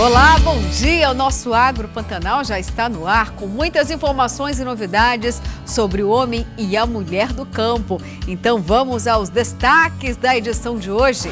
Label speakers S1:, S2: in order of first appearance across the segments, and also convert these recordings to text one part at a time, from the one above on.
S1: Olá, bom dia! O nosso Agro Pantanal já está no ar com muitas informações e novidades sobre o homem e a mulher do campo. Então vamos aos destaques da edição de hoje.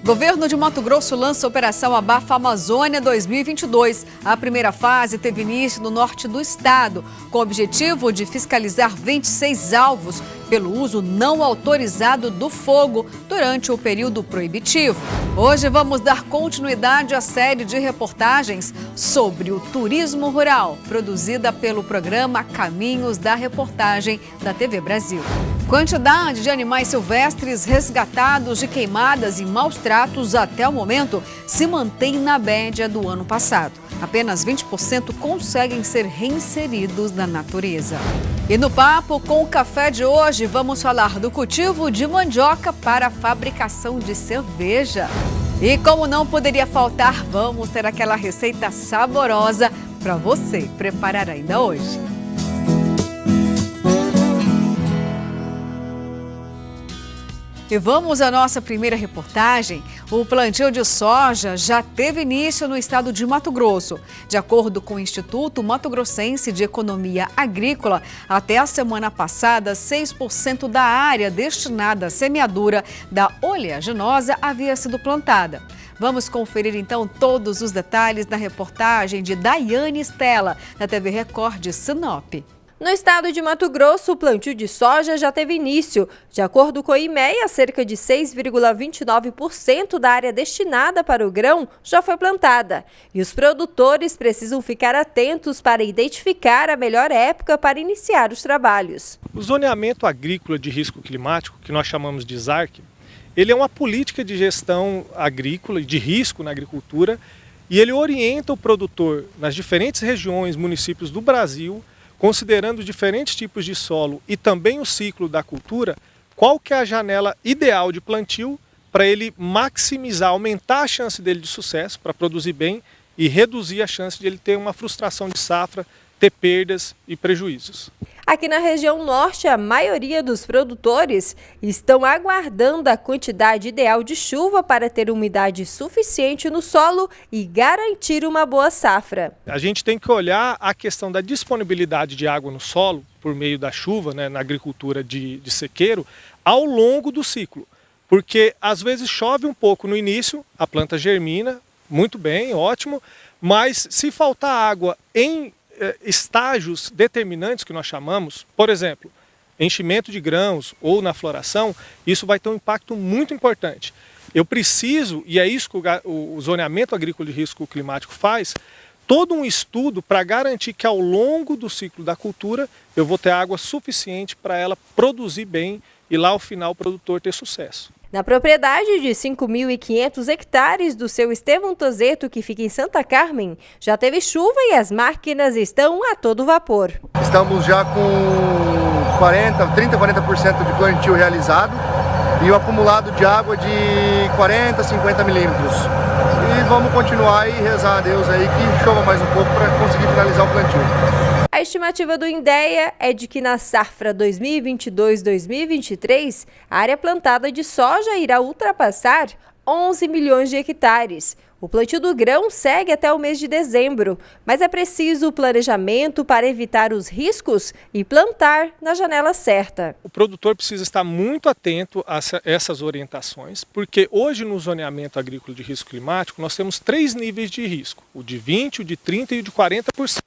S1: Governo de Mato Grosso lança a Operação Abafa Amazônia 2022. A primeira fase teve início no norte do estado, com o objetivo de fiscalizar 26 alvos pelo uso não autorizado do fogo durante o período proibitivo. Hoje vamos dar continuidade à série de reportagens sobre o turismo rural, produzida pelo programa Caminhos da Reportagem da TV Brasil. Quantidade de animais silvestres resgatados de queimadas e maus tratos até o momento se mantém na média do ano passado. Apenas 20% conseguem ser reinseridos na natureza. E no Papo com o Café de hoje, vamos falar do cultivo de mandioca para a fabricação de cerveja. E como não poderia faltar, vamos ter aquela receita saborosa para você preparar ainda hoje. E vamos à nossa primeira reportagem. O plantio de soja já teve início no estado de Mato Grosso. De acordo com o Instituto Mato Grossense de Economia Agrícola, até a semana passada, 6% da área destinada à semeadura da oleaginosa havia sido plantada. Vamos conferir então todos os detalhes na reportagem de Daiane Stella, da TV Record de Sinop.
S2: No estado de Mato Grosso, o plantio de soja já teve início. De acordo com o IMEA, cerca de 6,29% da área destinada para o grão já foi plantada. E os produtores precisam ficar atentos para identificar a melhor época para iniciar os trabalhos.
S3: O zoneamento agrícola de risco climático, que nós chamamos de ZARC, ele é uma política de gestão agrícola, de risco na agricultura, e ele orienta o produtor nas diferentes regiões, municípios do Brasil, considerando diferentes tipos de solo e também o ciclo da cultura, qual que é a janela ideal de plantio para ele maximizar, aumentar a chance dele de sucesso, para produzir bem e reduzir a chance de ele ter uma frustração de safra, ter perdas e prejuízos.
S2: Aqui na região norte, a maioria dos produtores estão aguardando a quantidade ideal de chuva para ter umidade suficiente no solo e garantir uma boa safra.
S3: A gente tem que olhar a questão da disponibilidade de água no solo, por meio da chuva, né, na agricultura de sequeiro, ao longo do ciclo. Porque às vezes chove um pouco no início, a planta germina, muito bem, ótimo, mas se faltar água em estágios determinantes que nós chamamos, por exemplo, enchimento de grãos ou na floração, isso vai ter um impacto muito importante. Eu preciso, e é isso que o zoneamento agrícola de risco climático faz, todo um estudo para garantir que ao longo do ciclo da cultura eu vou ter água suficiente para ela produzir bem e lá ao final o produtor ter sucesso.
S2: Na propriedade de 5.500 hectares do seu Estevão Tozeto, que fica em Santa Carmen, já teve chuva e as máquinas estão a todo vapor.
S4: Estamos já com 30-40% de plantio realizado e o acumulado de água de 40-50 milímetros. E vamos continuar e rezar a Deus aí que chova mais um pouco para conseguir finalizar o plantio.
S2: A estimativa do INDEA é de que na safra 2022-2023, a área plantada de soja irá ultrapassar 11 milhões de hectares. O plantio do grão segue até o mês de dezembro, mas é preciso planejamento para evitar os riscos e plantar na janela certa.
S3: O produtor precisa estar muito atento a essas orientações, porque hoje no zoneamento agrícola de risco climático nós temos 3 níveis de risco, o de 20%, o de 30% e o de 40%.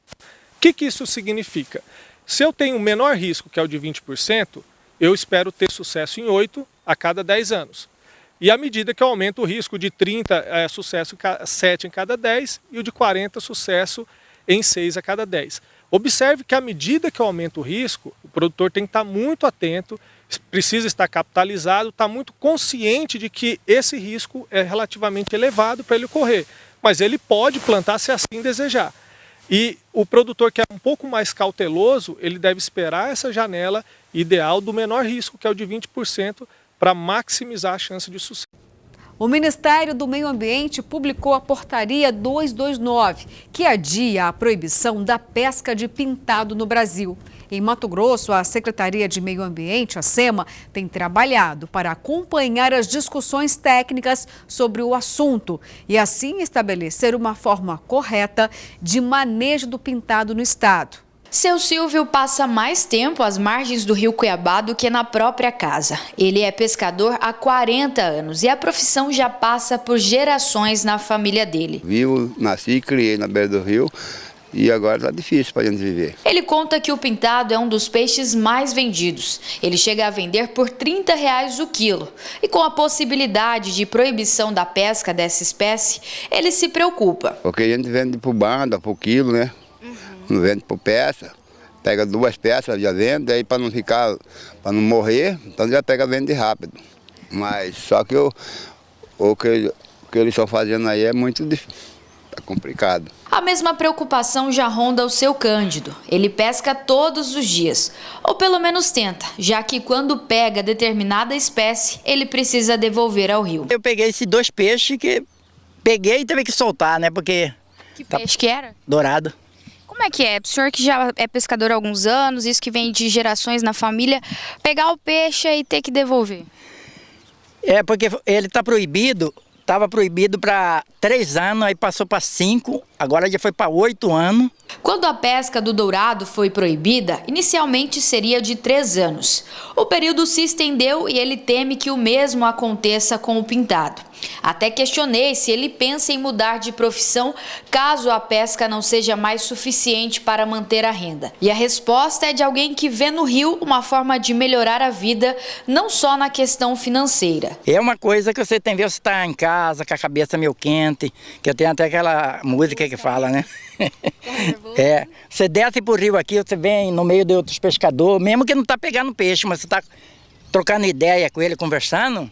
S3: O que isso significa? Se eu tenho o menor risco, que é o de 20%, eu espero ter sucesso em 8 a cada 10 anos. E à medida que eu aumento o risco, de 30 é sucesso 7 em cada 10 e o de 40 sucesso em 6 a cada 10. Observe que à medida que eu aumento o risco, o produtor tem que estar muito atento, precisa estar capitalizado, estar muito consciente de que esse risco é relativamente elevado para ele correr. Mas ele pode plantar se assim desejar. E o produtor que é um pouco mais cauteloso, ele deve esperar essa janela ideal do menor risco, que é o de 20%, para maximizar a chance de sucesso.
S1: O Ministério do Meio Ambiente publicou a Portaria 229, que adia a proibição da pesca de pintado no Brasil. Em Mato Grosso, a Secretaria de Meio Ambiente, a SEMA, tem trabalhado para acompanhar as discussões técnicas sobre o assunto e assim estabelecer uma forma correta de manejo do pintado no estado.
S5: Seu Silvio passa mais tempo às margens do rio Cuiabá do que na própria casa. Ele é pescador há 40 anos e a profissão já passa por gerações na família dele.
S6: Vivo, nasci e criei na beira do rio e agora está difícil para a gente viver.
S5: Ele conta que o pintado é um dos peixes mais vendidos. Ele chega a vender por R$30 o quilo. E com a possibilidade de proibição da pesca dessa espécie, ele se preocupa.
S6: Porque a gente vende por banda, por quilo, né? Não vende por peça, pega 2 peças, já vende, aí para não morrer, então já pega, vende rápido. Mas só que o que eles estão fazendo aí é muito difícil, é complicado.
S5: A mesma preocupação já ronda o seu Cândido. Ele pesca todos os dias, ou pelo menos tenta, já que quando pega determinada espécie, ele precisa devolver ao rio.
S7: Eu peguei esses 2 peixes que peguei e teve que soltar, né, porque...
S8: Que peixe que era?
S7: Dourado.
S8: Como é que é? O senhor que já é pescador há alguns anos, isso que vem de gerações na família, pegar o peixe e ter que devolver?
S7: É porque ele está proibido, estava proibido para 3 anos, aí passou para 5, agora já foi para 8 anos.
S5: Quando a pesca do dourado foi proibida, inicialmente seria de 3 anos. O período se estendeu e ele teme que o mesmo aconteça com o pintado. Até questionei se ele pensa em mudar de profissão caso a pesca não seja mais suficiente para manter a renda. E a resposta é de alguém que vê no rio uma forma de melhorar a vida, não só na questão financeira.
S7: É uma coisa que você tem que ver, você está em casa com a cabeça meio quente, que tem até aquela música que fala, né? É, você desce pro rio aqui, você vem no meio de outros pescadores, mesmo que não está pegando peixe, mas você está trocando ideia com ele, conversando,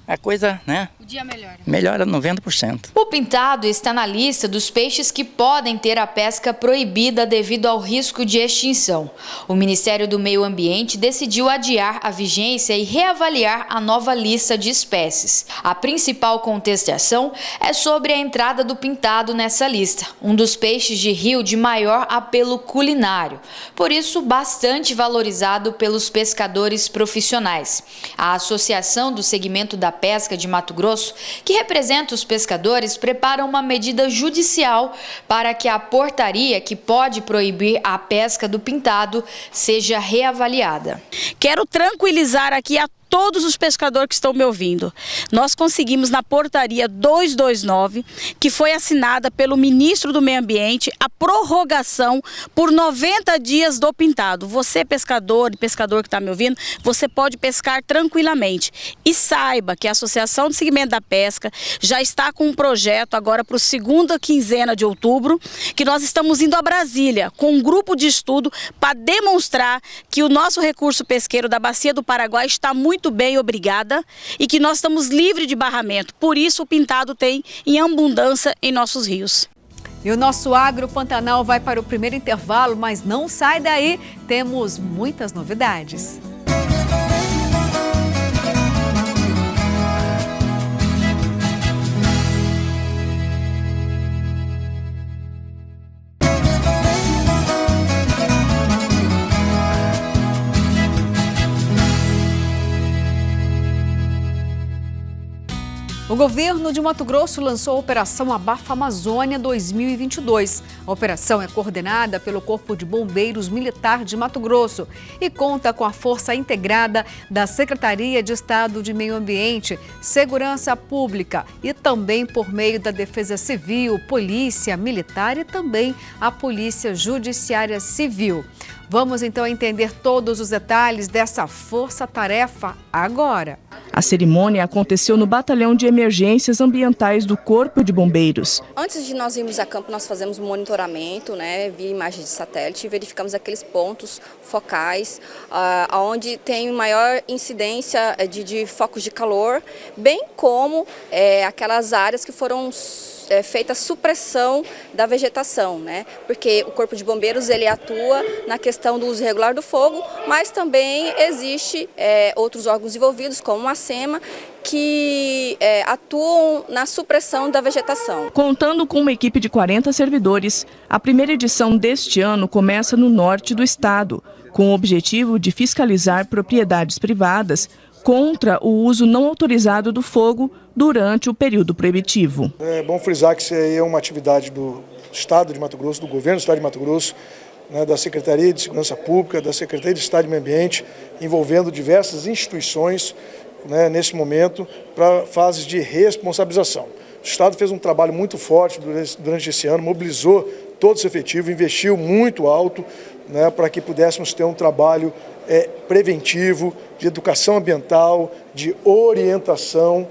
S7: a coisa, né?
S8: O dia melhora.
S7: Melhora 90%.
S5: O pintado está na lista dos peixes que podem ter a pesca proibida devido ao risco de extinção. O Ministério do Meio Ambiente decidiu adiar a vigência e reavaliar a nova lista de espécies. A principal contestação é sobre a entrada do pintado nessa lista, um dos peixes de rio de maior apelo culinário, por isso bastante valorizado pelos pescadores profissionais. A Associação do Segmento da Pesca de Mato Grosso, que representa os pescadores, prepara uma medida judicial para que a portaria que pode proibir a pesca do pintado seja reavaliada.
S9: Quero tranquilizar aqui a todos os pescadores que estão me ouvindo. Nós conseguimos na portaria 229, que foi assinada pelo ministro do Meio Ambiente, a prorrogação por 90 dias do pintado. Você, pescador e pescador que está me ouvindo, você pode pescar tranquilamente. E saiba que a Associação do Segmento da Pesca já está com um projeto agora para a 2ª quinzena de outubro, que nós estamos indo a Brasília com um grupo de estudo para demonstrar que o nosso recurso pesqueiro da Bacia do Paraguai está muito bem, obrigada, e que nós estamos livres de barramento. Por isso o pintado tem em abundância em nossos rios.
S1: E o nosso Agro Pantanal vai para o primeiro intervalo, mas não sai daí, temos muitas novidades. O governo de Mato Grosso lançou a Operação Abafa Amazônia 2022. A operação é coordenada pelo Corpo de Bombeiros Militar de Mato Grosso e conta com a força integrada da Secretaria de Estado de Meio Ambiente, Segurança Pública e também por meio da Defesa Civil, Polícia Militar e também a Polícia Judiciária Civil. Vamos então entender todos os detalhes dessa força-tarefa agora.
S10: A cerimônia aconteceu no Batalhão de Emergências Ambientais do Corpo de Bombeiros.
S11: Antes de nós irmos a campo, nós fazemos um monitoramento, via imagens de satélite, e verificamos aqueles pontos focais, onde tem maior incidência de focos de calor, bem como aquelas áreas que foram feita supressão da vegetação, porque o Corpo de Bombeiros ele atua na questão do uso irregular do fogo, mas também existe outros órgãos envolvidos, como a SEMA, que atuam na supressão da vegetação.
S10: Contando com uma equipe de 40 servidores, a primeira edição deste ano começa no norte do estado, com o objetivo de fiscalizar propriedades privadas contra o uso não autorizado do fogo durante o período proibitivo.
S12: É bom frisar que isso aí é uma atividade do Estado de Mato Grosso, do Governo do Estado de Mato Grosso, da Secretaria de Segurança Pública, da Secretaria de Estado de Meio Ambiente, envolvendo diversas instituições nesse momento para fases de responsabilização. O Estado fez um trabalho muito forte durante esse ano, mobilizou todo esse efetivo, investiu muito alto para que pudéssemos ter um trabalho preventivo, de educação ambiental, de orientação,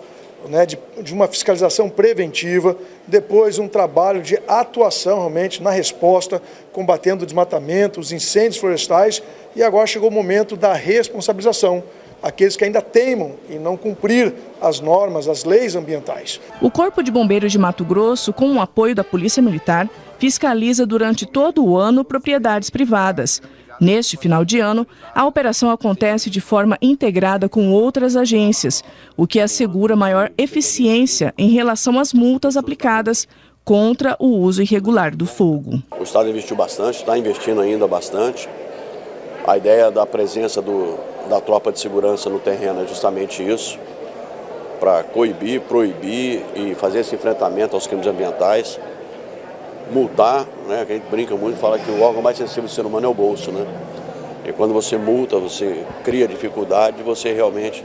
S12: de uma fiscalização preventiva, depois um trabalho de atuação realmente na resposta, combatendo o desmatamento, os incêndios florestais, e agora chegou o momento da responsabilização, aqueles que ainda teimam em não cumprir as normas, as leis ambientais.
S10: O Corpo de Bombeiros de Mato Grosso, com o apoio da Polícia Militar, fiscaliza durante todo o ano propriedades privadas. Neste final de ano, a operação acontece de forma integrada com outras agências, o que assegura maior eficiência em relação às multas aplicadas contra o uso irregular do fogo.
S13: O Estado investiu bastante, está investindo ainda bastante. A ideia da presença da tropa de segurança no terreno é justamente isso, para coibir, proibir e fazer esse enfrentamento aos crimes ambientais. Multar, que a gente brinca muito, fala que o órgão mais sensível do ser humano é o bolso, E quando você multa, você cria dificuldade, você realmente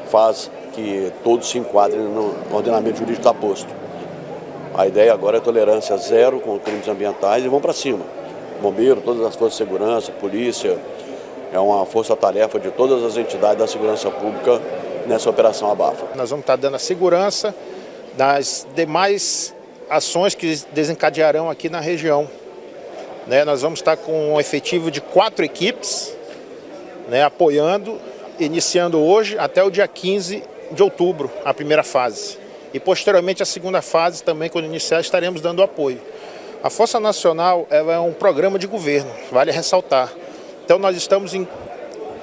S13: faz que todos se enquadrem no ordenamento jurídico que está posto. A ideia agora é tolerância zero com crimes ambientais e vão para cima. Bombeiro, todas as forças de segurança, polícia, é uma força-tarefa de todas as entidades da segurança pública nessa operação Abafa.
S14: Nós vamos estar dando a segurança das demais ações que desencadearão aqui na região. Nós vamos estar com um efetivo de 4 equipes, apoiando, iniciando hoje até o dia 15 de outubro, a primeira fase. E posteriormente a segunda fase também, quando iniciar, estaremos dando apoio. A Força Nacional é um programa de governo, vale ressaltar. Então nós estamos em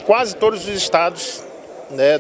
S14: quase todos os estados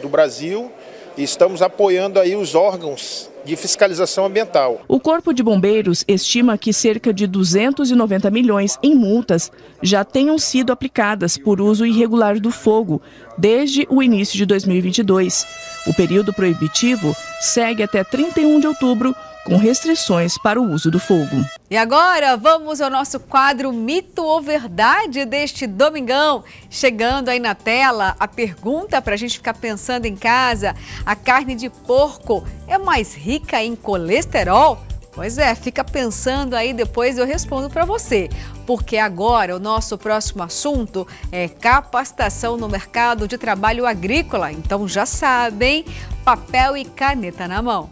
S14: do Brasil e estamos apoiando aí os órgãos de fiscalização ambiental.
S10: O Corpo de Bombeiros estima que cerca de 290 milhões em multas já tenham sido aplicadas por uso irregular do fogo desde o início de 2022. O período proibitivo segue até 31 de outubro, com restrições para o uso do fogo.
S1: E agora vamos ao nosso quadro Mito ou Verdade deste domingão. Chegando aí na tela a pergunta para a gente ficar pensando em casa: a carne de porco é mais rica em colesterol? Pois é, fica pensando aí, depois eu respondo para você. Porque agora o nosso próximo assunto é capacitação no mercado de trabalho agrícola. Então já sabem, papel e caneta na mão.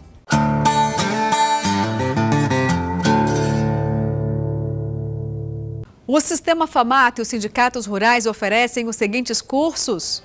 S1: O Sistema FAMAT e os sindicatos rurais oferecem os seguintes cursos.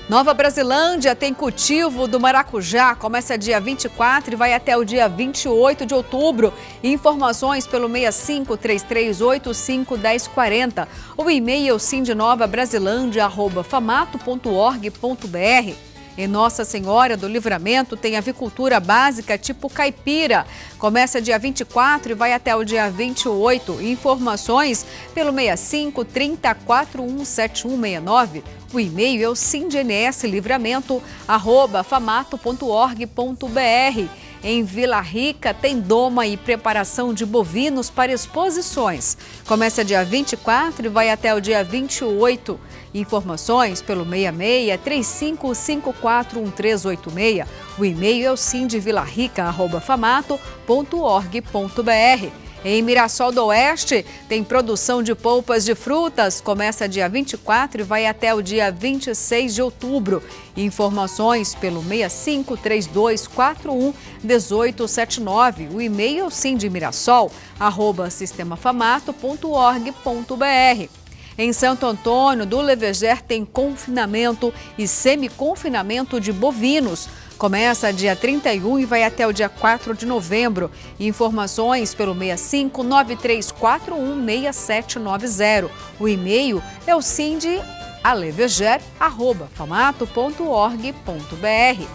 S1: Nova Brasilândia tem cultivo do maracujá, começa dia 24 e vai até o dia 28 de outubro. Informações pelo 6533851040. O e-mail sindinovabrasilândia@famato.org.br. Em Nossa Senhora do Livramento tem avicultura básica tipo caipira. Começa dia 24 e vai até o dia 28. Informações pelo 6530417169. O e-mail é o sindnslivramento@famato.org.br. Em Vila Rica tem doma e preparação de bovinos para exposições. Começa dia 24 e vai até o dia 28. Informações pelo 66-3554-1386. O e-mail é o sindvilarica@famato.org.br. Em Mirassol do Oeste, tem produção de polpas de frutas. Começa dia 24 e vai até o dia 26 de outubro. Informações pelo 6532411879. O e-mail é o sindmirassol@sistemafamato.org.br. Em Santo Antônio do Leveger tem confinamento e semi-confinamento de bovinos. Começa dia 31 e vai até o dia 4 de novembro. Informações pelo 6593416790. O e-mail é o sindaleveger@famato.org.br.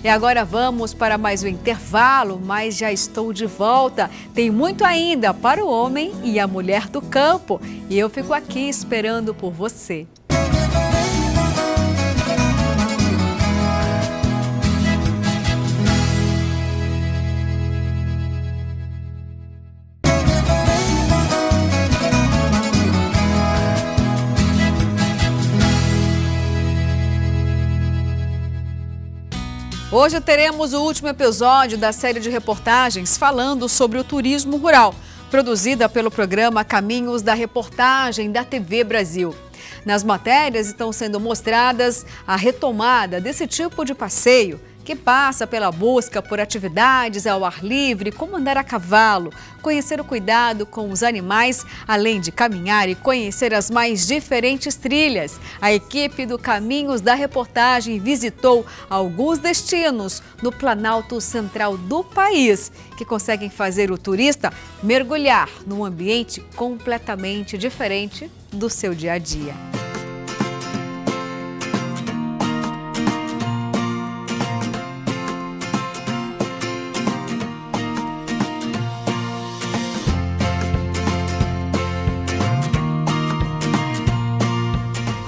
S1: E agora vamos para mais um intervalo, mas já estou de volta. Tem muito ainda para o homem e a mulher do campo. E eu fico aqui esperando por você. Hoje teremos o último episódio da série de reportagens falando sobre o turismo rural, produzida pelo programa Caminhos da Reportagem da TV Brasil. Nas matérias estão sendo mostradas a retomada desse tipo de passeio, que passa pela busca por atividades ao ar livre, como andar a cavalo, conhecer o cuidado com os animais, além de caminhar e conhecer as mais diferentes trilhas. A equipe do Caminhos da Reportagem visitou alguns destinos no Planalto Central do país, que conseguem fazer o turista mergulhar num ambiente completamente diferente do seu dia a dia.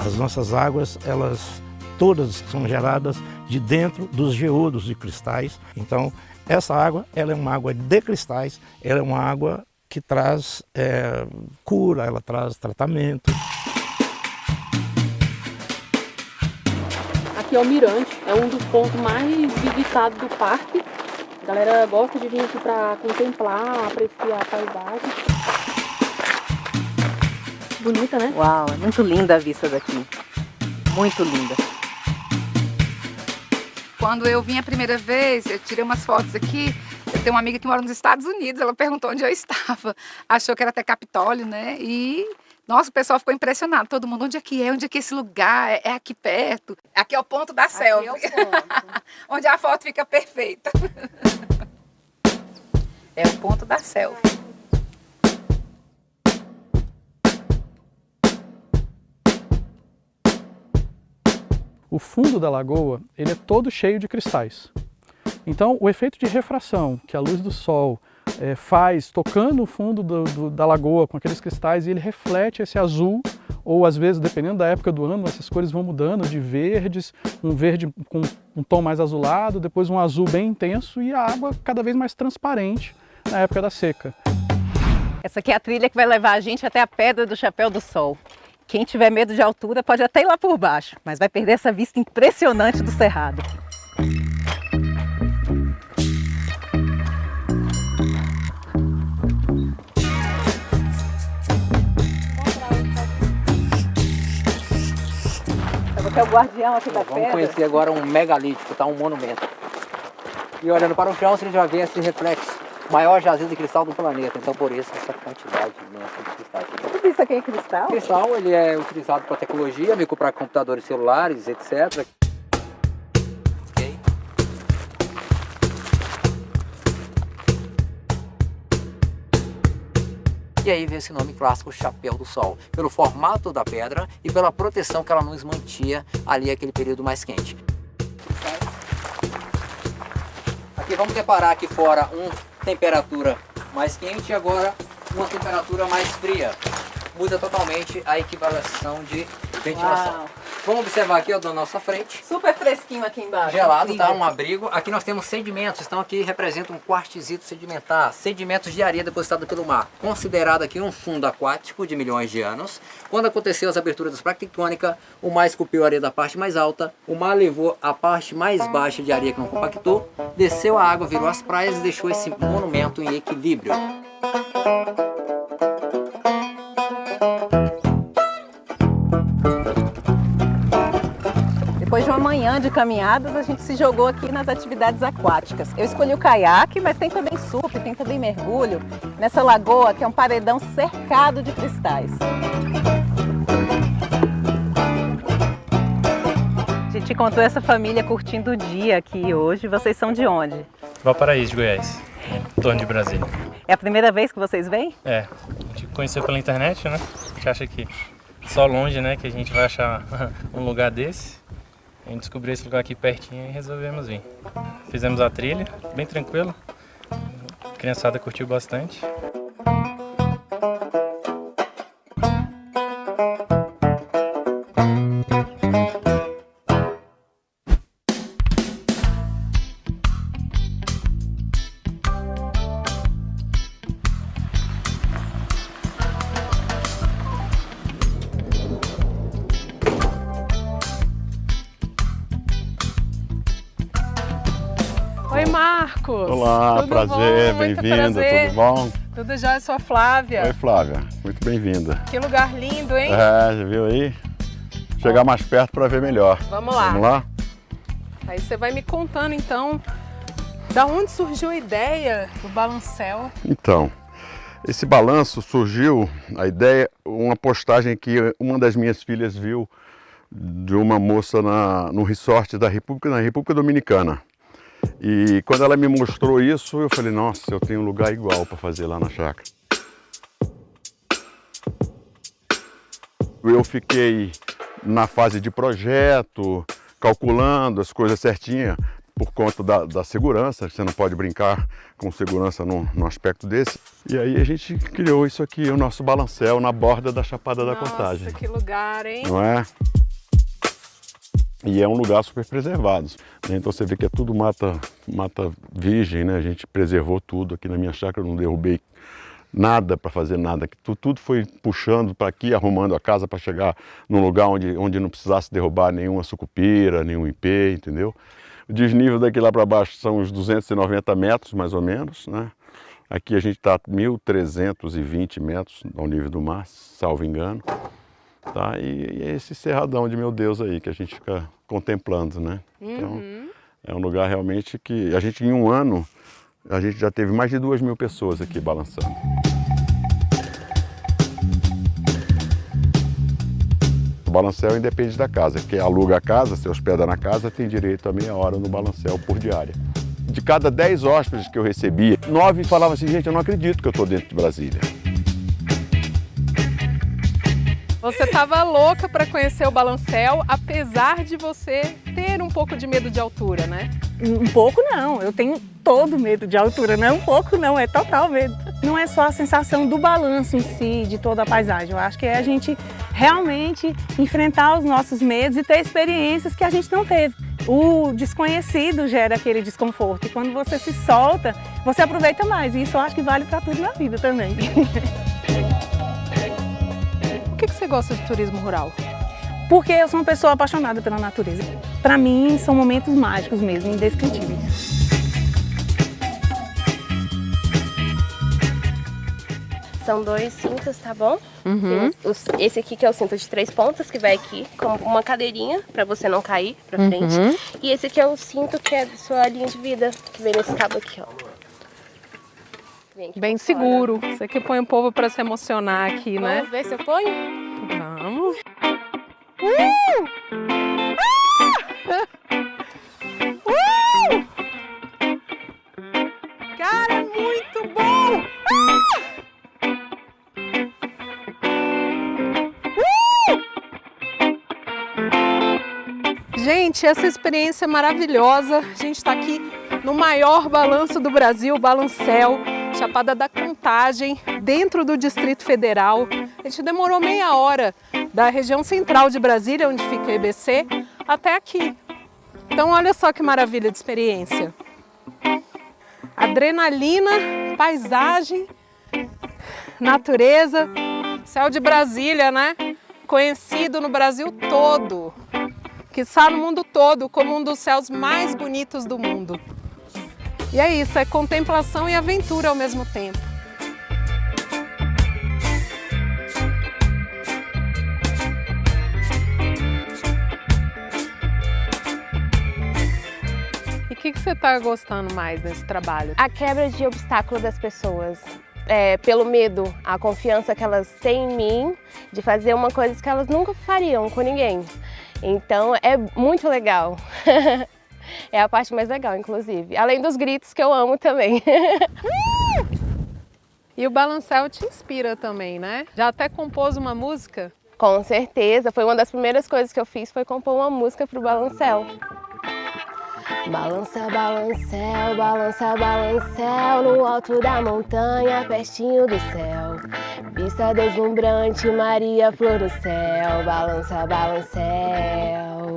S15: As nossas águas, elas todas são geradas de dentro dos geodos de cristais. Então, essa água, ela é uma água de cristais, ela é uma água que traz cura, ela traz tratamento.
S16: Aqui é o Mirante, é um dos pontos mais visitados do parque. A galera gosta de vir aqui para contemplar, apreciar a paisagem. Bonita, né?
S17: Uau, é muito linda a vista daqui. Muito linda.
S18: Quando eu vim a primeira vez, eu tirei umas fotos aqui. Eu tenho uma amiga que mora nos Estados Unidos, ela perguntou onde eu estava. Achou que era até Capitólio, né? E, nossa, o pessoal ficou impressionado. Todo mundo, onde é que é? Onde é que é esse lugar? É aqui perto. Aqui é o ponto da selfie. É o ponto. Onde a foto fica perfeita. É o ponto da selfie.
S19: O fundo da lagoa, ele é todo cheio de cristais. Então, o efeito de refração que a luz do sol faz tocando o fundo da lagoa com aqueles cristais, ele reflete esse azul, ou às vezes, dependendo da época do ano, essas cores vão mudando de verdes, um verde com um tom mais azulado, depois um azul bem intenso e a água cada vez mais transparente na época da seca.
S17: Essa aqui é a trilha que vai levar a gente até a Pedra do Chapéu do Sol. Quem tiver medo de altura pode até ir lá por baixo, mas vai perder essa vista impressionante do cerrado. Você é o guardião aqui da pedra.
S20: Vamos conhecer agora um megalítico, tá? Um monumento. E olhando para o chão, você já vê esse reflexo. Maior jazido de cristal do planeta, então por isso essa quantidade imensa de cristais.
S17: Tudo isso aqui é cristal?
S20: O cristal ele é utilizado para tecnologia, para computadores celulares, etc. Okay. E aí vem esse nome clássico, Chapéu do Sol, pelo formato da pedra e pela proteção que ela nos mantinha ali aquele período mais quente. Aqui vamos deparar aqui fora temperatura mais quente e agora uma temperatura mais fria. Muda totalmente a equivalação de ventilação. Uau. Vamos observar aqui, ó, da nossa frente.
S17: Super fresquinho aqui embaixo.
S20: Gelado, tá? Um abrigo. Aqui nós temos sedimentos, então aqui representa um quartzito sedimentar. Sedimentos de areia depositada pelo mar. Considerado aqui um fundo aquático de milhões de anos. Quando aconteceu as aberturas das placas tectônicas, o mar esculpiu a areia da parte mais alta, o mar levou a parte mais baixa de areia que não compactou, desceu a água, virou as praias e deixou esse monumento em equilíbrio.
S17: Depois de uma manhã de caminhadas, a gente se jogou aqui nas atividades aquáticas. Eu escolhi o caiaque, mas tem também surf, tem também mergulho nessa lagoa que é um paredão cercado de cristais. A gente encontrou essa família curtindo o dia aqui hoje. Vocês são de onde?
S21: Valparaíso, de Goiás, em torno de Brasília.
S17: É a primeira vez que vocês vêm?
S21: É, a gente conheceu pela internet, né? A gente acha que só longe, né, que a gente vai achar um lugar desse. A gente descobriu esse lugar aqui pertinho e resolvemos vir. Fizemos a trilha, bem tranquilo. A criançada curtiu bastante.
S4: Oi, Marcos.
S22: Olá,
S4: tudo
S22: prazer,
S4: bom?
S22: bem-vinda, tudo bom?
S4: Tudo jóia, sou a Flávia.
S22: Oi, Flávia, muito bem-vinda.
S4: Que lugar lindo, hein?
S22: É, já viu aí? Chegar mais perto para ver melhor.
S4: Vamos lá.
S22: Vamos lá?
S4: Aí você vai me contando, então, da onde surgiu a ideia do balancel?
S22: Então, esse balanço surgiu, a ideia, uma postagem que uma das minhas filhas viu de uma moça no resort da República, na República Dominicana. E quando ela me mostrou isso, eu falei, nossa, eu tenho um lugar igual para fazer lá na chácara. Eu fiquei na fase de projeto, calculando as coisas certinhas, por conta da segurança, você não pode brincar com segurança num aspecto desse. E aí a gente criou isso aqui, o nosso balancel na borda da Chapada da Contagem.
S4: Nossa, que lugar, hein?
S22: Não é? E é um lugar super preservado. Então você vê que é tudo mata virgem, né? A gente preservou tudo aqui na minha chácara, eu não derrubei nada para fazer nada. Tudo foi puxando para aqui, arrumando a casa para chegar num lugar onde não precisasse derrubar nenhuma sucupira, nenhum ipê, entendeu? O desnível daqui lá para baixo são uns 290 metros, mais ou menos, né? Aqui a gente está a 1.320 metros ao nível do mar, salvo engano. Tá? E é esse cerradão de meu Deus aí que a gente fica contemplando, né? Então, é um lugar realmente que a gente em um ano, a gente já teve mais de 2.000 pessoas aqui balançando. O balancel independe da casa. Quem aluga a casa, se hospeda na casa, tem direito a meia hora no balancel por diária. De cada 10 hóspedes que eu recebia, 9 falavam assim, gente, eu não acredito que eu estou dentro de Brasília.
S4: Você estava louca para conhecer o balancel, apesar de você ter um pouco de medo de altura, né?
S23: Um pouco não, eu tenho todo medo de altura, não é um pouco não, é total medo. Não é só a sensação do balanço em si, de toda a paisagem, eu acho que é a gente realmente enfrentar os nossos medos e ter experiências que a gente não teve. O desconhecido gera aquele desconforto e quando você se solta, você aproveita mais e isso eu acho que vale para tudo na vida também.
S4: Por que você gosta de turismo rural?
S23: Porque eu sou uma pessoa apaixonada pela natureza. Para mim, são momentos mágicos mesmo, indescritíveis.
S24: São 2 cintos, tá bom? Esse aqui que é o cinto de 3 pontas, que vai aqui com uma cadeirinha para você não cair para frente. E esse aqui é o cinto que é da sua linha de vida, que vem nesse cabo aqui, ó.
S4: Bem seguro. Você que põe o povo para se emocionar aqui, né?
S24: Vamos ver se eu ponho?
S4: Vamos. Cara, é muito bom! Gente, essa experiência é maravilhosa. A gente está aqui no maior balanço do Brasil, o Balancel, Chapada da Contagem, dentro do Distrito Federal. A gente demorou meia hora da região central de Brasília, onde fica o EBC, até aqui. Então olha só que maravilha de experiência. Adrenalina, paisagem, natureza, céu de Brasília, né? Conhecido no Brasil todo, quiçá no mundo todo, como um dos céus mais bonitos do mundo. E é isso, é contemplação e aventura ao mesmo tempo. E o que você está gostando mais nesse trabalho?
S24: A quebra de obstáculo das pessoas. Pelo medo, a confiança que elas têm em mim de fazer uma coisa que elas nunca fariam com ninguém. Então é muito legal. É a parte mais legal, inclusive. Além dos gritos que eu amo também.
S4: E o balancel te inspira também, né? Já até compôs uma música?
S24: Com certeza, foi uma das primeiras coisas que eu fiz, foi compor uma música pro Balancel. Balança, balancel, balança, balancel, no alto da montanha, pertinho do céu. Vista deslumbrante, Maria, flor do céu, balança, balancel.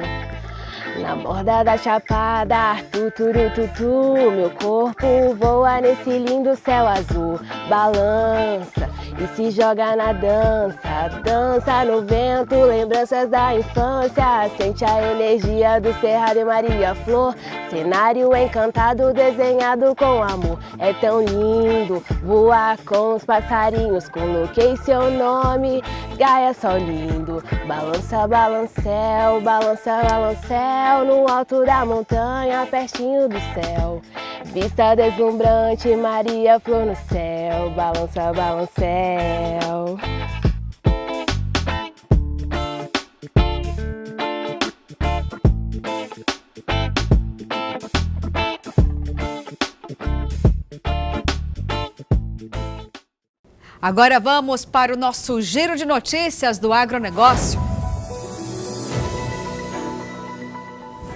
S24: Na borda da chapada, Arthur, turu, tutu, meu corpo voa nesse lindo céu azul. Balança e se joga na dança, dança no vento, lembranças da infância. Sente a energia do Cerrado e Maria Flor, cenário encantado desenhado com amor. É tão lindo voar com os passarinhos, coloquei seu nome, Gaia Sol lindo. Balança, balancel, balança, balancel, no alto da montanha, pertinho do céu. Vista deslumbrante, Maria, flor no céu, balança, balancel.
S1: Agora vamos para o nosso giro de notícias do agronegócio.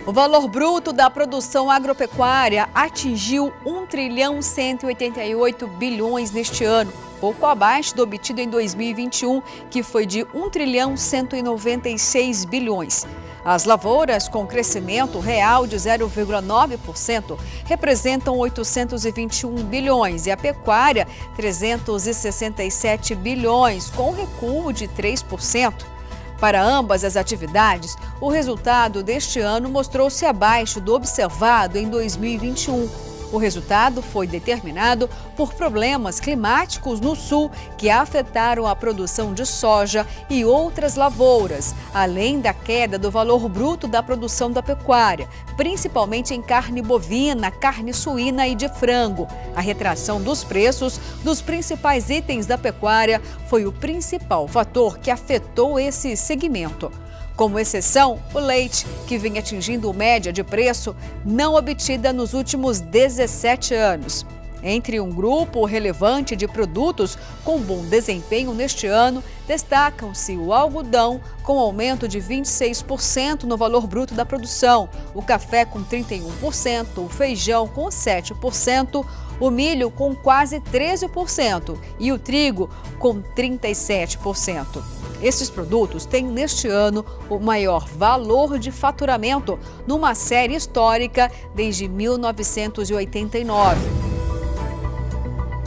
S1: O valor bruto da produção agropecuária atingiu 1,188 bilhões neste ano, pouco abaixo do obtido em 2021, que foi de 1,196 bilhões. As lavouras, com crescimento real de 0,9%, representam 821 bilhões e a pecuária, 367 bilhões, com recuo de 3%. Para ambas as atividades, o resultado deste ano mostrou-se abaixo do observado em 2021. O resultado foi determinado por problemas climáticos no sul que afetaram a produção de soja e outras lavouras, além da queda do valor bruto da produção da pecuária, principalmente em carne bovina, carne suína e de frango. A retração dos preços dos principais itens da pecuária foi o principal fator que afetou esse segmento. Como exceção, o leite, que vem atingindo média de preço não obtida nos últimos 17 anos. Entre um grupo relevante de produtos com bom desempenho neste ano, destacam-se o algodão, com aumento de 26% no valor bruto da produção, o café com 31%, o feijão com 7%, o milho com quase 13% e o trigo com 37%. Estes produtos têm neste ano o maior valor de faturamento numa série histórica desde 1989.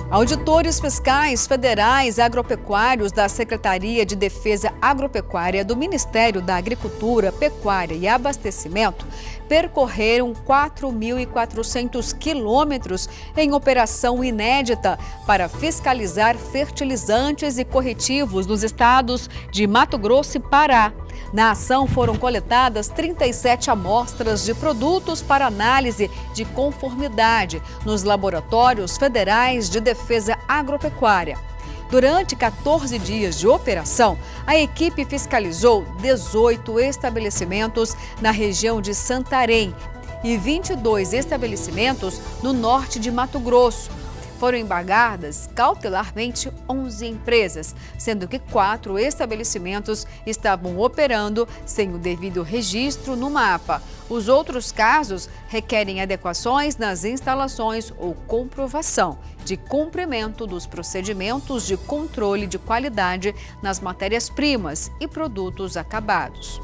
S1: Auditores fiscais federais agropecuários da Secretaria de Defesa Agropecuária do Ministério da Agricultura, Pecuária e Abastecimento percorreram 4.400 quilômetros em operação inédita para fiscalizar fertilizantes e corretivos nos estados de Mato Grosso e Pará. Na ação foram coletadas 37 amostras de produtos para análise de conformidade nos laboratórios federais de defesa agropecuária. Durante 14 dias de operação, a equipe fiscalizou 18 estabelecimentos na região de Santarém e 22 estabelecimentos no norte de Mato Grosso. Foram embargadas cautelarmente 11 empresas, sendo que 4 estabelecimentos estavam operando sem o devido registro no mapa. Os outros casos requerem adequações nas instalações ou comprovação de cumprimento dos procedimentos de controle de qualidade nas matérias-primas e produtos acabados.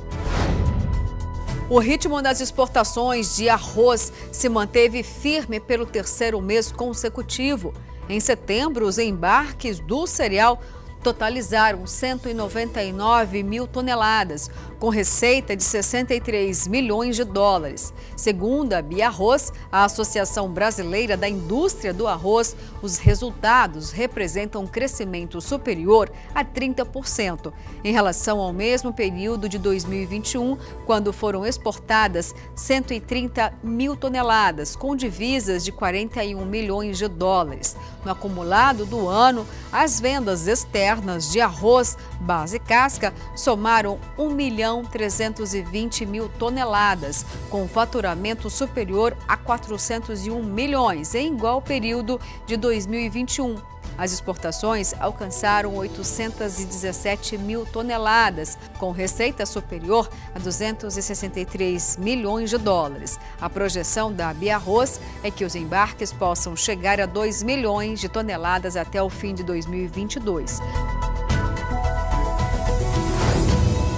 S1: O ritmo das exportações de arroz se manteve firme pelo terceiro mês consecutivo. Em setembro, os embarques do cereal totalizaram 199 mil toneladas, com receita de 63 milhões de dólares. Segundo a Biarroz, a Associação Brasileira da Indústria do Arroz, os resultados representam um crescimento superior a 30% em relação ao mesmo período de 2021, quando foram exportadas 130 mil toneladas, com divisas de 41 milhões de dólares. No acumulado do ano, as vendas externas de arroz, base e casca, somaram 1.320.000 toneladas, com faturamento superior a 401 milhões em igual período de 2021. As exportações alcançaram 817 mil toneladas, com receita superior a 263 milhões de dólares. A projeção da Biarroz é que os embarques possam chegar a 2 milhões de toneladas até o fim de 2022.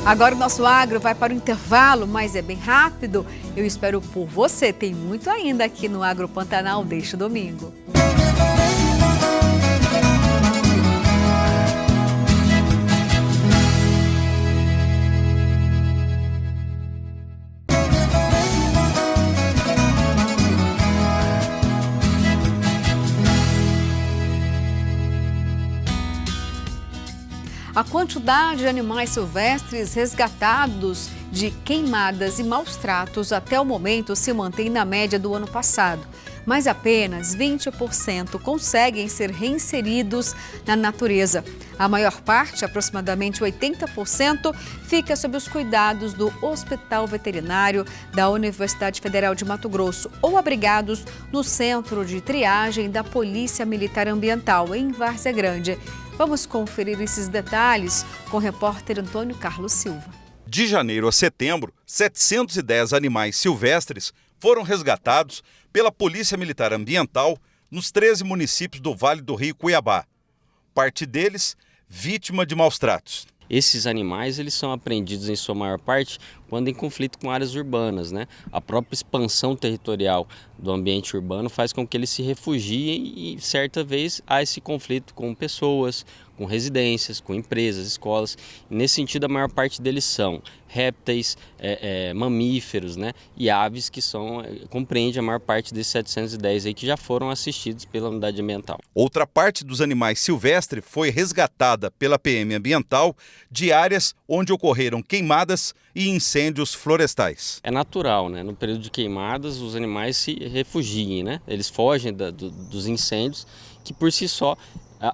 S1: Agora o nosso agro vai para o intervalo, mas é bem rápido. Eu espero por você. Tem muito ainda aqui no Agro Pantanal deste domingo. A quantidade de animais silvestres resgatados de queimadas e maus tratos até o momento se mantém na média do ano passado, mas apenas 20% conseguem ser reinseridos na natureza. A maior parte, aproximadamente 80%, fica sob os cuidados do Hospital Veterinário da Universidade Federal de Mato Grosso ou abrigados no Centro de Triagem da Polícia Militar Ambiental, em Várzea Grande. Vamos conferir esses detalhes com o repórter Antônio Carlos Silva.
S2: De janeiro a setembro, 710 animais silvestres foram resgatados pela Polícia Militar Ambiental nos 13 municípios do Vale do Rio Cuiabá. Parte deles, vítima de maus tratos.
S3: Esses animais eles são apreendidos em sua maior parte quando em conflito com áreas urbanas, né? A própria expansão territorial do ambiente urbano faz com que eles se refugiem e certa vez há esse conflito com pessoas, com residências, com empresas, escolas. E nesse sentido, a maior parte deles são répteis, mamíferos, né? E aves que compreende a maior parte desses 710 aí que já foram assistidos pela unidade ambiental.
S2: Outra parte dos animais silvestres foi resgatada pela PM Ambiental de áreas onde ocorreram queimadas e incêndios florestais.
S3: É natural, né? No período de queimadas, os animais se refugiem, né? Eles fogem dos incêndios, que por si só,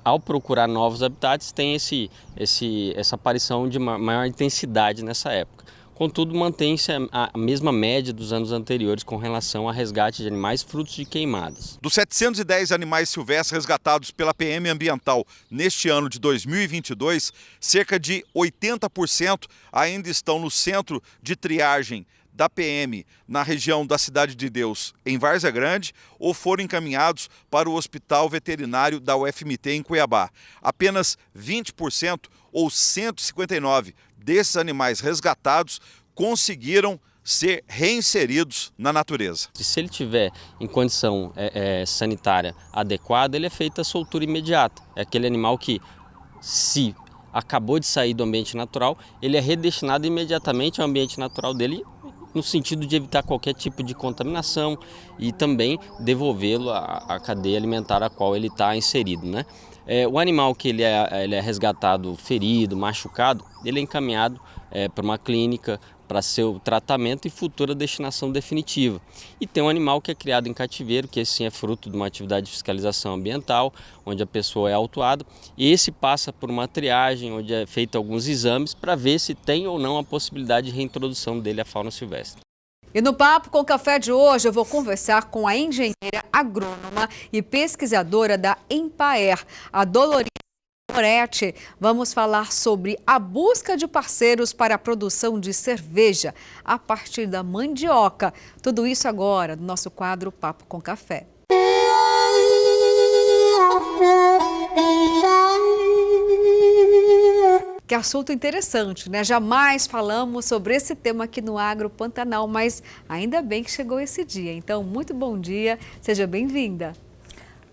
S3: ao procurar novos habitats, tem essa aparição de maior intensidade nessa época. Contudo, mantém-se a mesma média dos anos anteriores com relação a resgate de animais frutos de queimadas.
S2: Dos 710 animais silvestres resgatados pela PM Ambiental neste ano de 2022, cerca de 80% ainda estão no centro de triagem da PM na região da Cidade de Deus, em Várzea Grande, ou foram encaminhados para o Hospital Veterinário da UFMT em Cuiabá. Apenas 20% ou 159 desses animais resgatados conseguiram ser reinseridos na natureza.
S3: Se ele tiver em condição sanitária adequada, ele é feita a soltura imediata. É aquele animal que, se acabou de sair do ambiente natural, ele é redestinado imediatamente ao ambiente natural dele, no sentido de evitar qualquer tipo de contaminação e também devolvê-lo à cadeia alimentar a qual ele está inserido, né? O animal que ele é resgatado ferido, machucado, ele é encaminhado para uma clínica para seu tratamento e futura destinação definitiva. E tem um animal que é criado em cativeiro, que esse sim é fruto de uma atividade de fiscalização ambiental, onde a pessoa é autuada, e esse passa por uma triagem, onde é feito alguns exames para ver se tem ou não a possibilidade de reintrodução dele à fauna silvestre.
S1: E no Papo com Café de hoje eu vou conversar com a engenheira agrônoma e pesquisadora da Empaer, a Dolorina Moretti. Vamos falar sobre a busca de parceiros para a produção de cerveja a partir da mandioca. Tudo isso agora no nosso quadro Papo com Café. Que assunto interessante, né? Jamais falamos sobre esse tema aqui no Agro Pantanal, mas ainda bem que chegou esse dia. Então, muito bom dia, seja bem-vinda.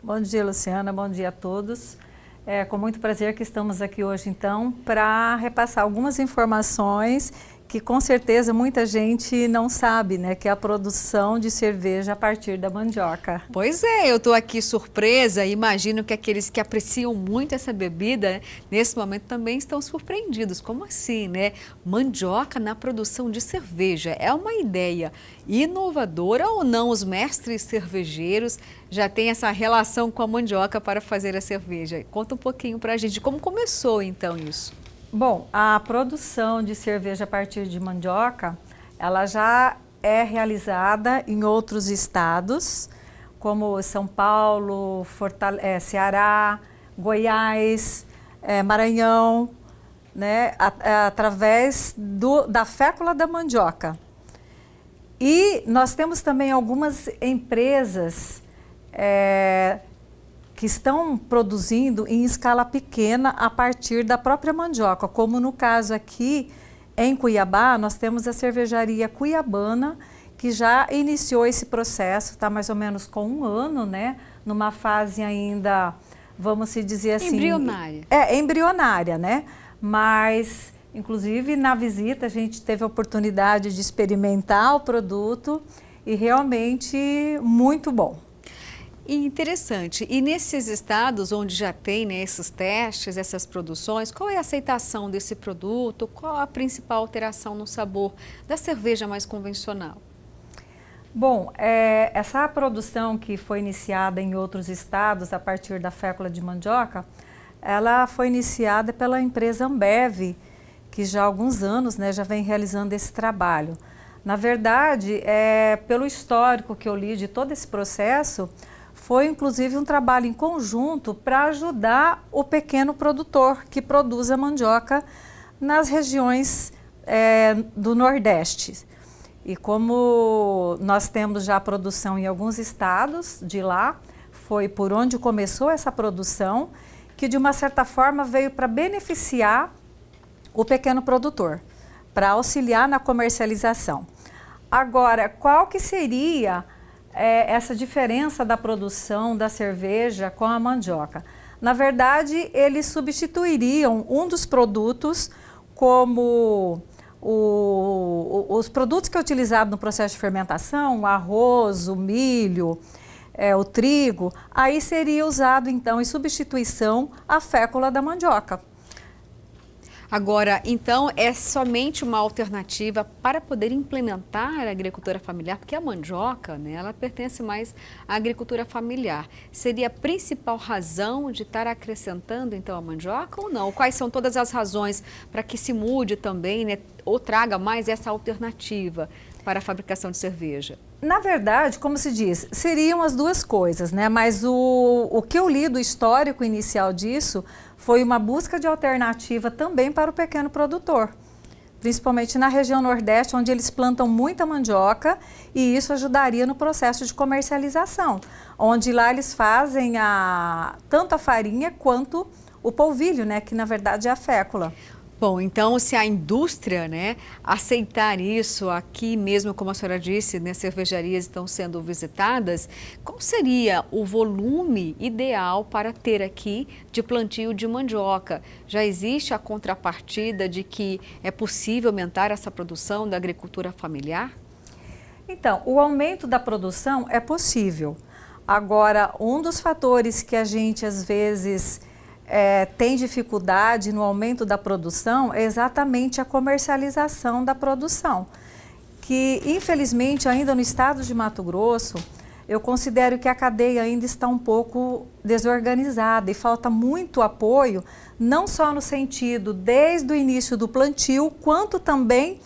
S6: Bom dia, Luciana, bom dia a todos. É com muito prazer que estamos aqui hoje, então, para repassar algumas informações que com certeza muita gente não sabe, né, que é a produção de cerveja a partir da mandioca.
S1: Pois é, eu estou aqui surpresa e imagino que aqueles que apreciam muito essa bebida, nesse momento também estão surpreendidos. Como assim, né? Mandioca na produção de cerveja. É uma ideia inovadora ou não? Os mestres cervejeiros já têm essa relação com a mandioca para fazer a cerveja. Conta um pouquinho para a gente como começou então isso.
S6: Bom, a produção de cerveja a partir de mandioca, ela já é realizada em outros estados, como São Paulo, Ceará, Goiás, Maranhão, né, através da fécula da mandioca. E nós temos também algumas empresas que estão produzindo em escala pequena a partir da própria mandioca, como no caso aqui em Cuiabá, nós temos a cervejaria Cuiabana, que já iniciou esse processo, está mais ou menos com 1 ano, né, numa fase ainda, vamos se dizer assim...
S1: Embrionária.
S6: Embrionária, né, mas... Inclusive, na visita, a gente teve a oportunidade de experimentar o produto e realmente muito bom.
S1: Interessante. E nesses estados onde já tem, né, esses testes, essas produções, qual é a aceitação desse produto? Qual a principal alteração no sabor da cerveja mais convencional?
S6: Bom, essa produção que foi iniciada em outros estados a partir da fécula de mandioca, ela foi iniciada pela empresa Ambev, que já há alguns anos, né, já vem realizando esse trabalho. Na verdade, pelo histórico que eu li de todo esse processo, foi inclusive um trabalho em conjunto para ajudar o pequeno produtor que produz a mandioca nas regiões do Nordeste. E como nós temos já a produção em alguns estados de lá, foi por onde começou essa produção, que de uma certa forma veio para beneficiar o pequeno produtor, para auxiliar na comercialização. Agora, qual que seria essa diferença da produção da cerveja com a mandioca? Na verdade, eles substituiriam um dos produtos como os produtos que é utilizado no processo de fermentação, o arroz, o milho, o trigo, aí seria usado então em substituição a fécula da mandioca.
S1: Agora, então, é somente uma alternativa para poder implementar a agricultura familiar, porque a mandioca, né, ela pertence mais à agricultura familiar. Seria a principal razão de estar acrescentando, então, a mandioca ou não? Quais são todas as razões para que se mude também, né, ou traga mais essa alternativa para a fabricação de cerveja?
S6: Na verdade, como se diz, seriam as duas coisas, né? Mas o que eu li do histórico inicial disso foi uma busca de alternativa também para o pequeno produtor, principalmente na região Nordeste, onde eles plantam muita mandioca, e isso ajudaria no processo de comercialização, onde lá eles fazem tanto a farinha quanto o polvilho, né? Que na verdade é a fécula.
S1: Bom, então se a indústria, né, aceitar isso aqui mesmo, como a senhora disse, né, cervejarias estão sendo visitadas, qual seria o volume ideal para ter aqui de plantio de mandioca? Já existe a contrapartida de que é possível aumentar essa produção da agricultura familiar?
S6: Então, o aumento da produção é possível. Agora, um dos fatores que a gente às vezes tem dificuldade no aumento da produção é exatamente a comercialização da produção, que infelizmente ainda no estado de Mato Grosso, eu considero que a cadeia ainda está um pouco desorganizada e falta muito apoio, não só no sentido desde o início do plantio, quanto também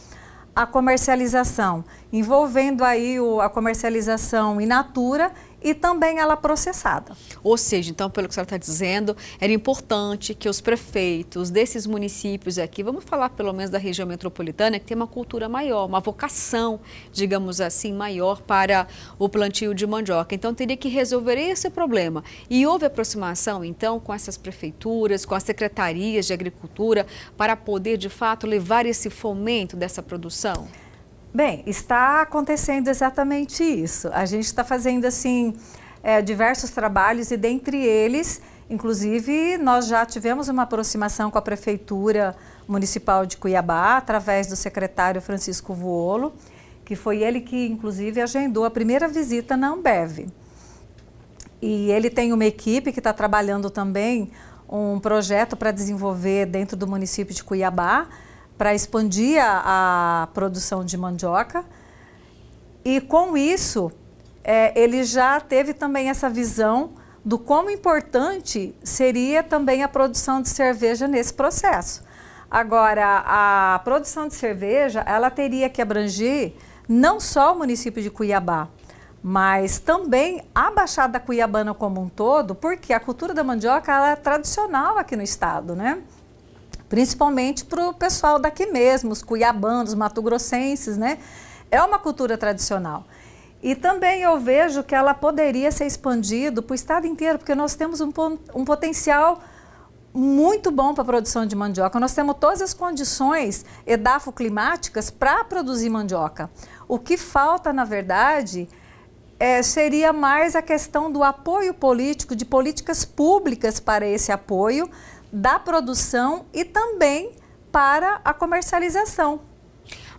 S6: a comercialização, envolvendo aí a comercialização in natura e também ela processada.
S1: Ou seja, então, pelo que a senhora está dizendo, era importante que os prefeitos desses municípios aqui, vamos falar pelo menos da região metropolitana, que tem uma cultura maior, uma vocação, digamos assim, maior para o plantio de mandioca. Então, teria que resolver esse problema. E houve aproximação, então, com essas prefeituras, com as secretarias de agricultura, para poder, de fato, levar esse fomento dessa produção?
S6: Bem, está acontecendo exatamente isso. A gente está fazendo assim diversos trabalhos e dentre eles, inclusive, nós já tivemos uma aproximação com a Prefeitura Municipal de Cuiabá, através do secretário Francisco Vuolo, que foi ele que, inclusive, agendou a primeira visita na Ambev. E ele tem uma equipe que está trabalhando também um projeto para desenvolver dentro do município de Cuiabá, para expandir a produção de mandioca, e com isso ele já teve também essa visão do quão importante seria também a produção de cerveja nesse processo. Agora, a produção de cerveja, ela teria que abranger não só o município de Cuiabá, mas também a Baixada Cuiabana como um todo, porque a cultura da mandioca ela é tradicional aqui no estado, né? Principalmente para o pessoal daqui mesmo, os cuiabanos, mato-grossenses, né? É uma cultura tradicional. E também eu vejo que ela poderia ser expandida para o estado inteiro, porque nós temos um potencial muito bom para a produção de mandioca. Nós temos todas as condições edafoclimáticas para produzir mandioca. O que falta, na verdade, seria mais a questão do apoio político, de políticas públicas para esse apoio da produção e também para a comercialização.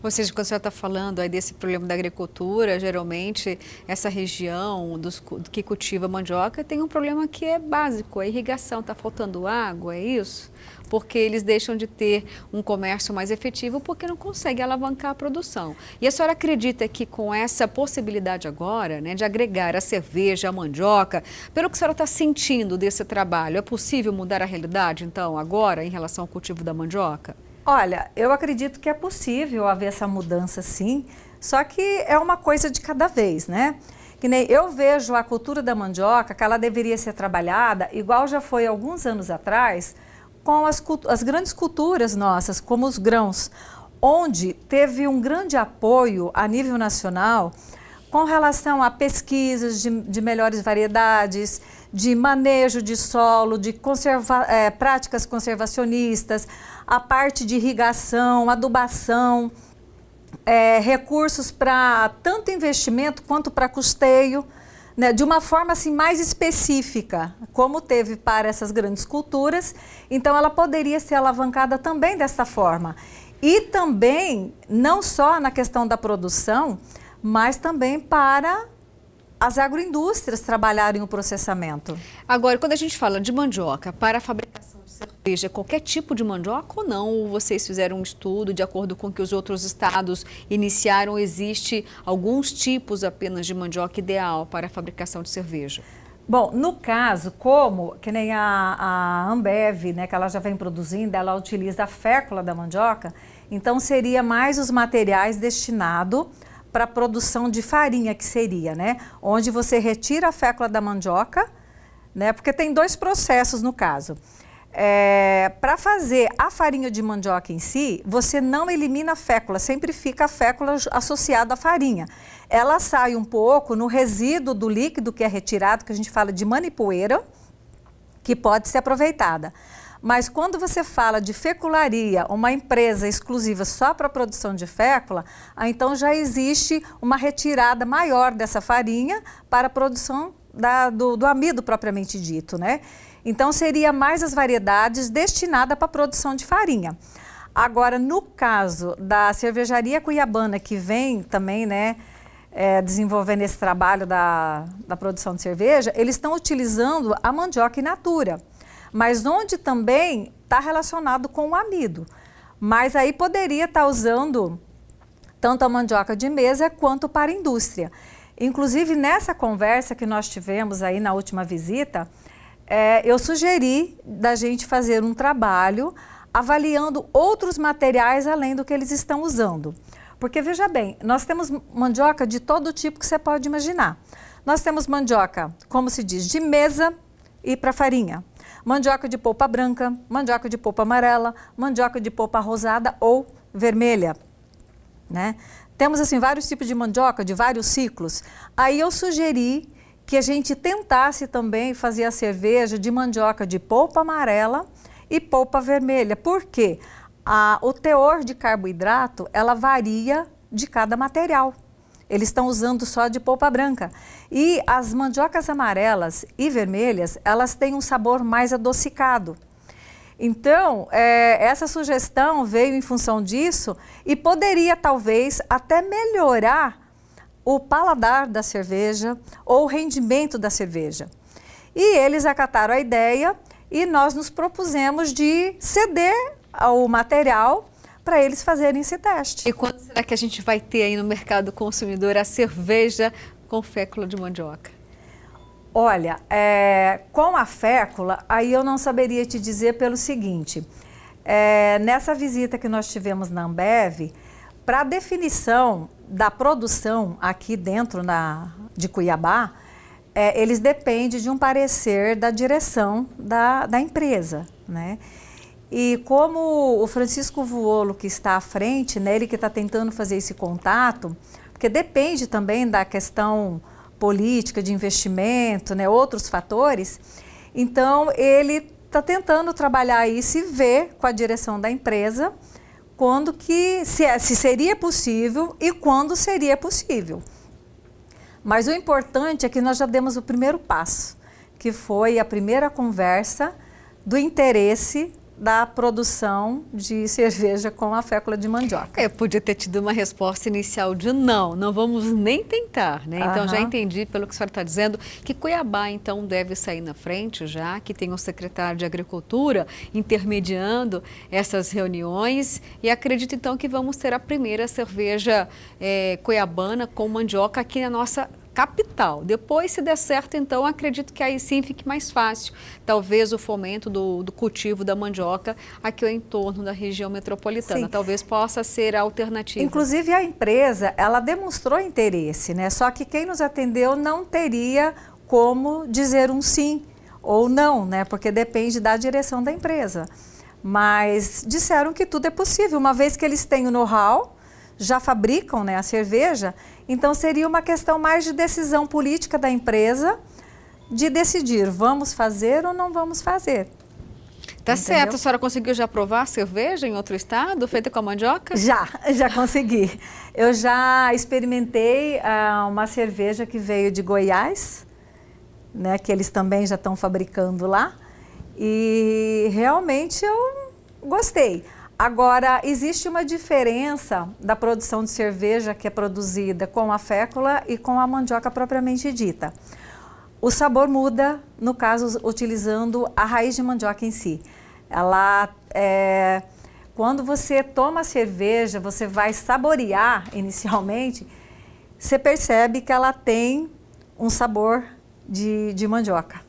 S1: Ou seja, quando a senhora está falando aí desse problema da agricultura, geralmente essa região que cultiva mandioca tem um problema que é básico, a irrigação. Está faltando água, é isso? Porque eles deixam de ter um comércio mais efetivo porque não conseguem alavancar a produção. E a senhora acredita que com essa possibilidade agora, né, de agregar a cerveja, a mandioca, pelo que a senhora está sentindo desse trabalho, é possível mudar a realidade, então, agora, em relação ao cultivo da mandioca?
S6: Olha, eu acredito que é possível haver essa mudança sim, só que é uma coisa de cada vez, né? Que nem eu vejo a cultura da mandioca, que ela deveria ser trabalhada, igual já foi alguns anos atrás, com as grandes culturas nossas, como os grãos, onde teve um grande apoio a nível nacional com relação a pesquisas de melhores variedades, de manejo de solo, de práticas conservacionistas, a parte de irrigação, adubação, recursos para tanto investimento quanto para custeio, né, de uma forma assim mais específica, como teve para essas grandes culturas. Então ela poderia ser alavancada também dessa forma. E também, não só na questão da produção, mas também para as agroindústrias trabalharem o processamento.
S1: Agora, quando a gente fala de mandioca para a fabricação de cerveja, qualquer tipo de mandioca ou não? Ou vocês fizeram um estudo de acordo com que os outros estados iniciaram? Existe alguns tipos apenas de mandioca ideal para a fabricação de cerveja?
S6: Bom, no caso, que nem a Ambev, né, que ela já vem produzindo, ela utiliza a fécula da mandioca, então seria mais os materiais destinados para a produção de farinha, que seria, né? Onde você retira a fécula da mandioca, né? Porque tem dois processos no caso. Para fazer a farinha de mandioca em si, você não elimina a fécula, sempre fica a fécula associada à farinha. Ela sai um pouco no resíduo do líquido que é retirado, que a gente fala de manipoeira, que pode ser aproveitada. Mas quando você fala de fecularia, uma empresa exclusiva só para a produção de fécula, então já existe uma retirada maior dessa farinha para a produção do amido propriamente dito, né? Então seria mais as variedades destinadas para a produção de farinha. Agora, no caso da cervejaria cuiabana, que vem também, né, desenvolvendo esse trabalho da produção de cerveja, eles estão utilizando a mandioca in natura, mas onde também está relacionado com o amido. Mas aí poderia estar usando tanto a mandioca de mesa quanto para a indústria. Inclusive, nessa conversa que nós tivemos aí na última visita, eu sugeri da gente fazer um trabalho avaliando outros materiais além do que eles estão usando. Porque, veja bem, nós temos mandioca de todo tipo que você pode imaginar. Nós temos mandioca, como se diz, de mesa e para farinha. Mandioca de polpa branca, mandioca de polpa amarela, mandioca de polpa rosada ou vermelha, né? Temos, assim, vários tipos de mandioca, de vários ciclos. Aí eu sugeri que a gente tentasse também fazer a cerveja de mandioca de polpa amarela e polpa vermelha. Por quê? O teor de carboidrato, ela varia de cada material. Eles estão usando só de polpa branca. E as mandiocas amarelas e vermelhas, elas têm um sabor mais adocicado. Então, essa sugestão veio em função disso e poderia, talvez, até melhorar o paladar da cerveja ou o rendimento da cerveja. E eles acataram a ideia e nós nos propusemos de ceder o material para eles fazerem esse teste.
S1: E quando será que a gente vai ter aí no mercado consumidor a cerveja com fécula de mandioca?
S6: Olha, com a fécula, aí eu não saberia te dizer pelo seguinte, nessa visita que nós tivemos na Ambev, para a definição da produção aqui dentro de Cuiabá, eles dependem de um parecer da direção da empresa, né? E como o Francisco Vuolo, que está à frente, né, ele que está tentando fazer esse contato, porque depende também da questão política, de investimento, né, outros fatores, então ele está tentando trabalhar isso e ver com a direção da empresa quando que, se seria possível e quando seria possível. Mas o importante é que nós já demos o primeiro passo, que foi a primeira conversa do interesse da produção de cerveja com a fécula de mandioca.
S1: Podia ter tido uma resposta inicial de não vamos nem tentar, né? Então já entendi pelo que a senhora está dizendo que Cuiabá então deve sair na frente já, que tem um secretário de Agricultura intermediando essas reuniões e acredito então que vamos ter a primeira cerveja cuiabana com mandioca aqui na nossa capital. Depois, se der certo, então, acredito que aí sim fique mais fácil. Talvez o fomento do cultivo da mandioca aqui ao entorno da região metropolitana. Sim. Talvez possa ser a alternativa.
S6: Inclusive, a empresa, ela demonstrou interesse, né? Só que quem nos atendeu não teria como dizer um sim ou não, né? Porque depende da direção da empresa. Mas disseram que tudo é possível, uma vez que eles têm o know-how, já fabricam, né, a cerveja, então seria uma questão mais de decisão política da empresa de decidir, vamos fazer ou não vamos fazer.
S1: Tá certo, a senhora conseguiu já provar a cerveja em outro estado, feita com a mandioca?
S6: Já consegui. Eu já experimentei uma cerveja que veio de Goiás, né, que eles também já estão fabricando lá, e realmente eu gostei. Agora, existe uma diferença da produção de cerveja que é produzida com a fécula e com a mandioca propriamente dita. O sabor muda, no caso, utilizando a raiz de mandioca em si. Ela, quando você toma a cerveja, você vai saborear inicialmente, você percebe que ela tem um sabor de mandioca.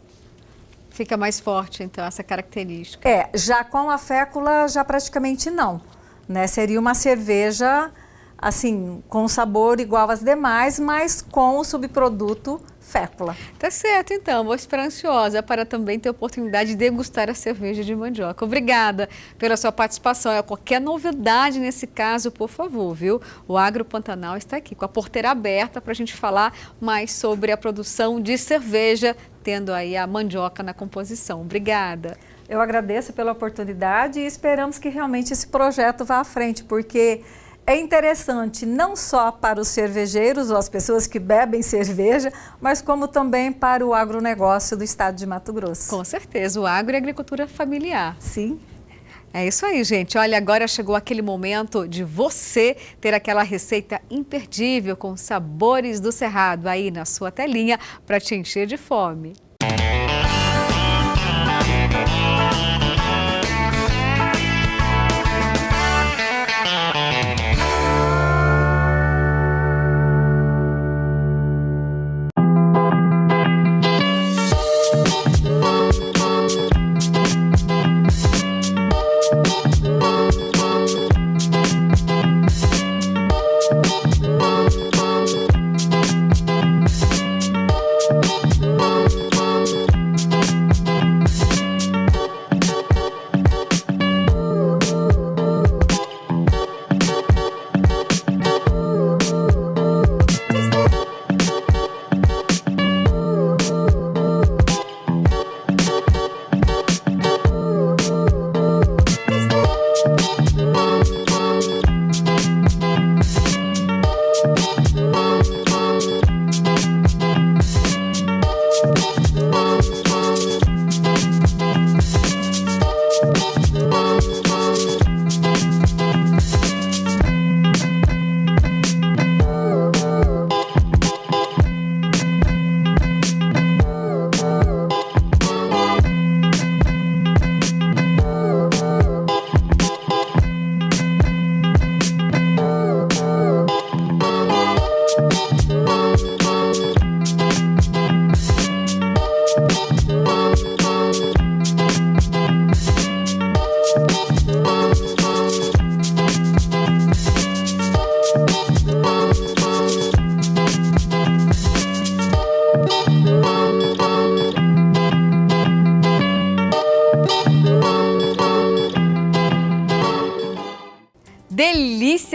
S1: Fica mais forte, então, essa característica.
S6: Já com a fécula, já praticamente não, né? Seria uma cerveja, assim, com sabor igual às demais, mas com o subproduto fécula.
S1: Tá certo, então. Vou esperar ansiosa para também ter a oportunidade de degustar a cerveja de mandioca. Obrigada pela sua participação. Qualquer novidade nesse caso, por favor, viu? O Agro Pantanal está aqui com a porteira aberta para a gente falar mais sobre a produção de cerveja, tendo aí a mandioca na composição. Obrigada.
S6: Eu agradeço pela oportunidade e esperamos que realmente esse projeto vá à frente, porque é interessante não só para os cervejeiros ou as pessoas que bebem cerveja, mas como também para o agronegócio do estado de Mato Grosso.
S1: Com certeza, o agro e a agricultura familiar.
S6: Sim.
S1: É isso aí, gente. Olha, agora chegou aquele momento de você ter aquela receita imperdível com sabores do Cerrado aí na sua telinha para te encher de fome.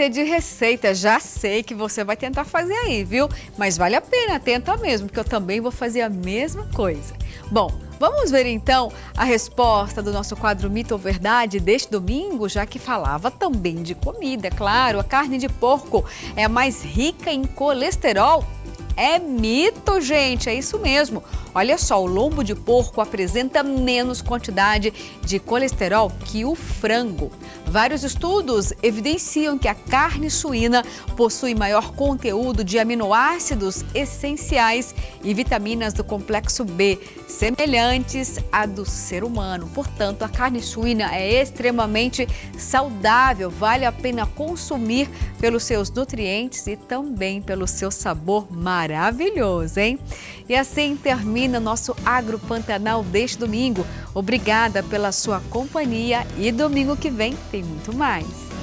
S1: ser de receita. Já sei que você vai tentar fazer aí, viu? Mas vale a pena, tenta mesmo, porque eu também vou fazer a mesma coisa. Bom, vamos ver então a resposta do nosso quadro Mito ou Verdade deste domingo, já que falava também de comida. Claro, a carne de porco é a mais rica em colesterol. É mito, gente, é isso mesmo. Olha só, o lombo de porco apresenta menos quantidade de colesterol que o frango. Vários estudos evidenciam que a carne suína possui maior conteúdo de aminoácidos essenciais e vitaminas do complexo B, semelhantes à do ser humano. Portanto, a carne suína é extremamente saudável, vale a pena consumir pelos seus nutrientes e também pelo seu sabor maravilhoso, hein? E assim termina nosso Agro Pantanal deste domingo. Obrigada pela sua companhia e domingo que vem tem muito mais.